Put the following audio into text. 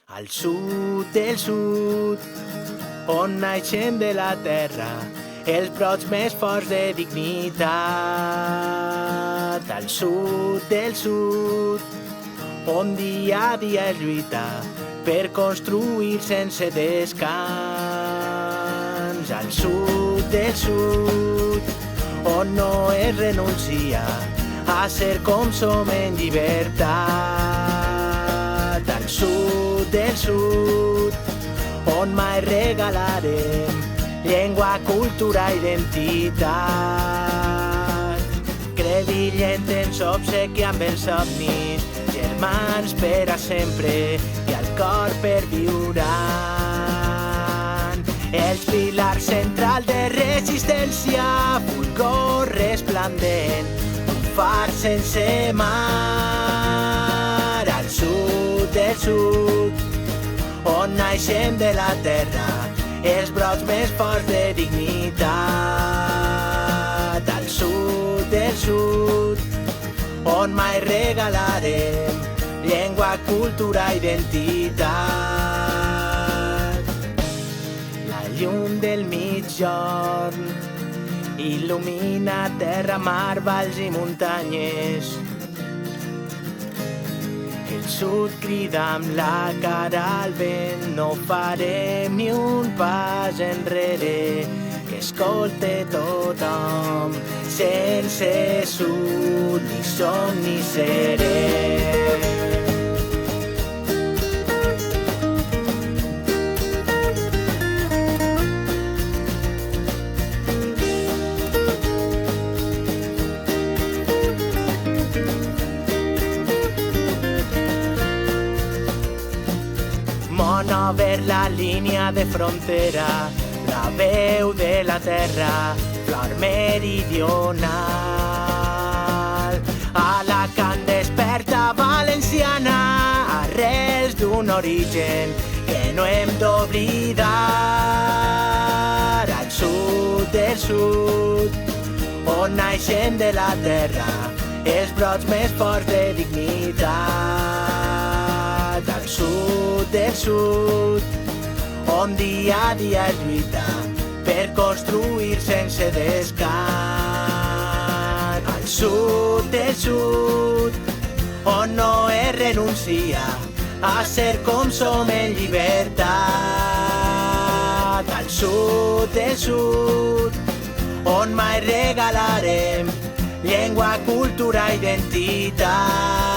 Al sud del sud, on naixem de la terra, els brots més forts de dignitat. Al sud del sud, on dia a dia es lluita per construir sense descans. Al sud del sud, on no es renuncia a ser com som en llibertat. Al sud del sud, on mai regalarem llengua, cultura, identitat. Crevillent ens obsequiam els somnis, germans per a sempre i al cor perviuran. Els pilars centrals de resistència, fulgor resplendent, un far sense mar. Al sud del sud, on naixem de la terra, els brots més forts de dignitat. Al sud del sud, on mai regalarem llengua, cultura, identitat. La llum del migjorn il·lumina terra, mar, valls i muntanyes. El sud crida amb la cara al vent, no farem ni un pas enrere, que escolte tothom. Sense sud ni som ni serem. Món over la línia de frontera, la veu de la terra, flor meridional. Alacant desperta valenciana, arrels d'un origen que no hem d'oblidar. Al sud del sud, on naixem de la terra, els brots més forts de dignitat. Al sud del sud, on dia a dia es lluita per construir sense descans. Al sud del sud, on no es renuncia a ser com som en llibertat. Al sud del sud, on mai regalarem llengua, cultura, identitat.